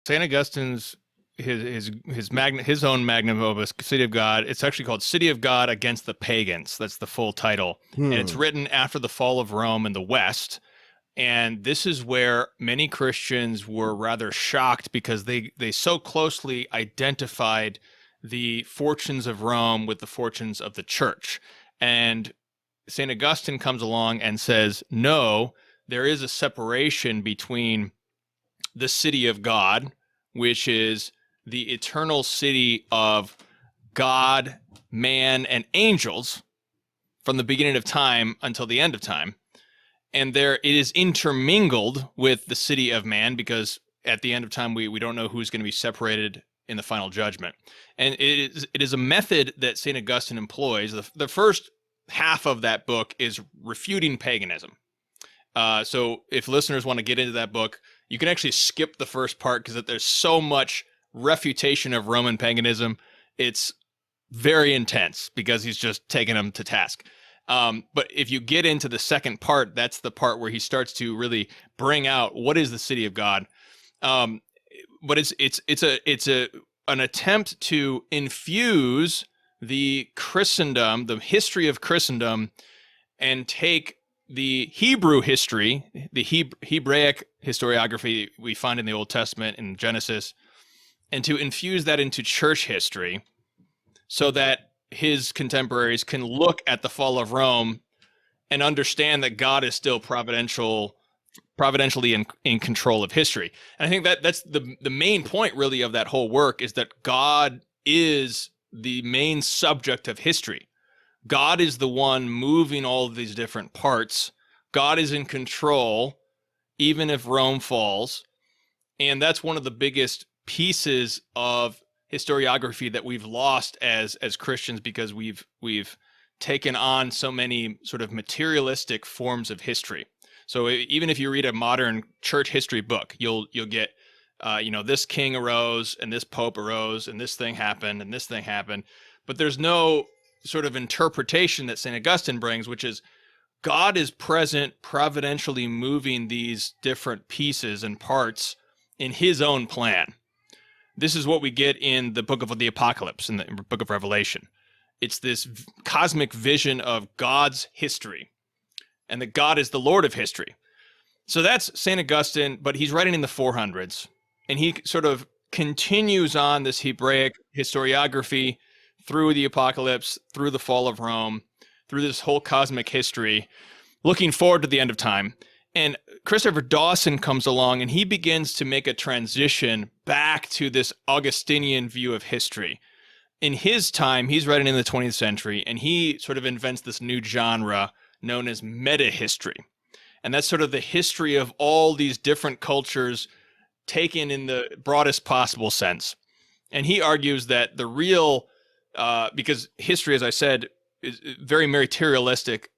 St. Augustine's his own magnum opus, City of God. It's actually called City of God Against the Pagans. That's the full title, and it's Hmm. written after the fall of Rome in the West. And this is where many Christians were rather shocked because they so closely identified the fortunes of Rome with the fortunes of the church. And St. Augustine comes along and says, no, there is a separation between the city of God, which is the eternal city of God, man, and angels from the beginning of time until the end of time. And there it is intermingled with the city of man because at the end of time, we don't know who's going to be separated in the final judgment. And it is a method that St. Augustine employs. The first half of that book is refuting paganism. So if listeners want to get into that book, you can actually skip the first part because there's so much refutation of Roman paganism. It's very intense because he's just taking them to task. But if you get into the second part, that's the part where he starts to really bring out what is the city of God. Um, but it's an attempt to infuse the Christendom, the history of Christendom, and take the Hebrew history, the Hebraic historiography we find in the Old Testament in Genesis, and to infuse that into church history so that his contemporaries can look at the fall of Rome and understand that God is still providentially in control of history. And I think that's the main point really of that whole work is that God is the main subject of history. God is the one moving all of these different parts. God is in control, even if Rome falls. And that's one of the biggest pieces of historiography that we've lost as Christians because we've taken on so many sort of materialistic forms of history. So even if you read a modern church history book, you'll get this king arose and this pope arose and this thing happened and this thing happened, but there's no sort of interpretation that St. Augustine brings, which is God is present, providentially moving these different pieces and parts in his own plan. This is what we get in the book of the Apocalypse, in the book of Revelation. It's this cosmic vision of God's history, and that God is the Lord of history. So that's St. Augustine, but he's writing in the 400s, and he sort of continues on this Hebraic historiography through the Apocalypse, through the fall of Rome, through this whole cosmic history, looking forward to the end of time. And Christopher Dawson comes along and he begins to make a transition back to this Augustinian view of history. In his time, he's writing in the 20th century, and he sort of invents this new genre known as meta-history. And that's sort of the history of all these different cultures taken in the broadest possible sense. And he argues that the real, because history, as I said, is very materialistic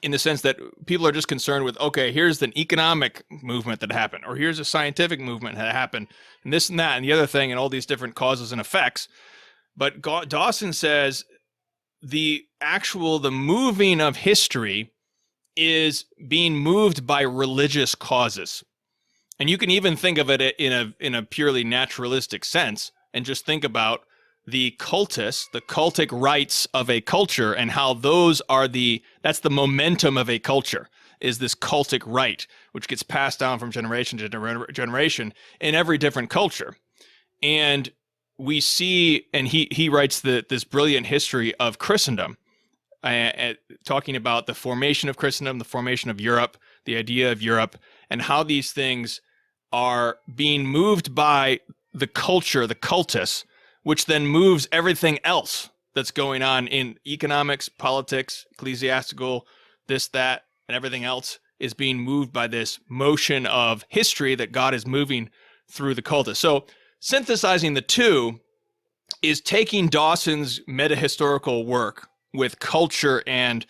in the sense that people are just concerned with, okay, here's an economic movement that happened, or here's a scientific movement that happened, and this and that and the other thing, and all these different causes and effects. But Dawson says the moving of history is being moved by religious causes. And you can even think of it in a purely naturalistic sense and just think about the cultists, the cultic rites of a culture, and how those are that's the momentum of a culture, is this cultic rite, which gets passed down from generation to generation in every different culture. And we see, and he writes this brilliant history of Christendom, talking about the formation of Christendom, the formation of Europe, the idea of Europe, and how these things are being moved by the culture, the cultus, which then moves everything else that's going on in economics, politics, ecclesiastical, this, that, and everything else is being moved by this motion of history that God is moving through the cultus. So synthesizing the two is taking Dawson's meta-historical work with culture and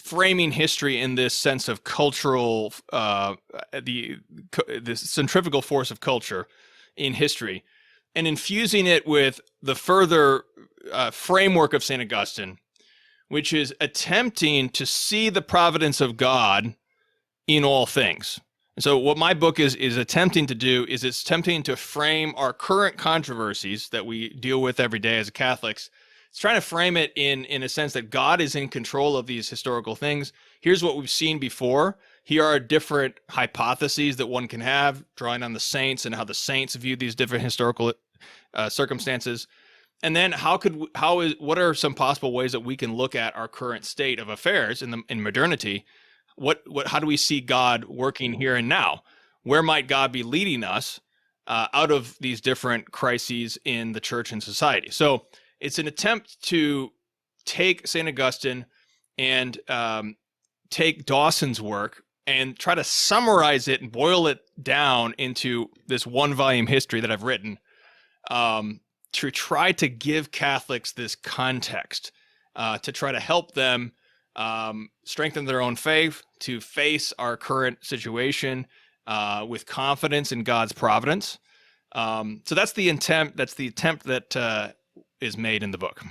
framing history in this sense of cultural, the centrifugal force of culture in history, and infusing it with the further framework of St. Augustine, which is attempting to see the providence of God in all things. And so what my book is attempting to do is it's attempting to frame our current controversies that we deal with every day as Catholics. It's trying to frame it in a sense that God is in control of these historical things. Here's what we've seen before. Here are different hypotheses that one can have, drawing on the saints and how the saints view these different historical circumstances. And then what are some possible ways that we can look at our current state of affairs in modernity? How do we see God working here and now? Where might God be leading us out of these different crises in the church and society? So it's an attempt to take St. Augustine and take Dawson's work and try to summarize it and boil it down into this one-volume history that I've written, to try to give Catholics this context, to try to help them strengthen their own faith, to face our current situation with confidence in God's providence. So that's the attempt that is made in the book.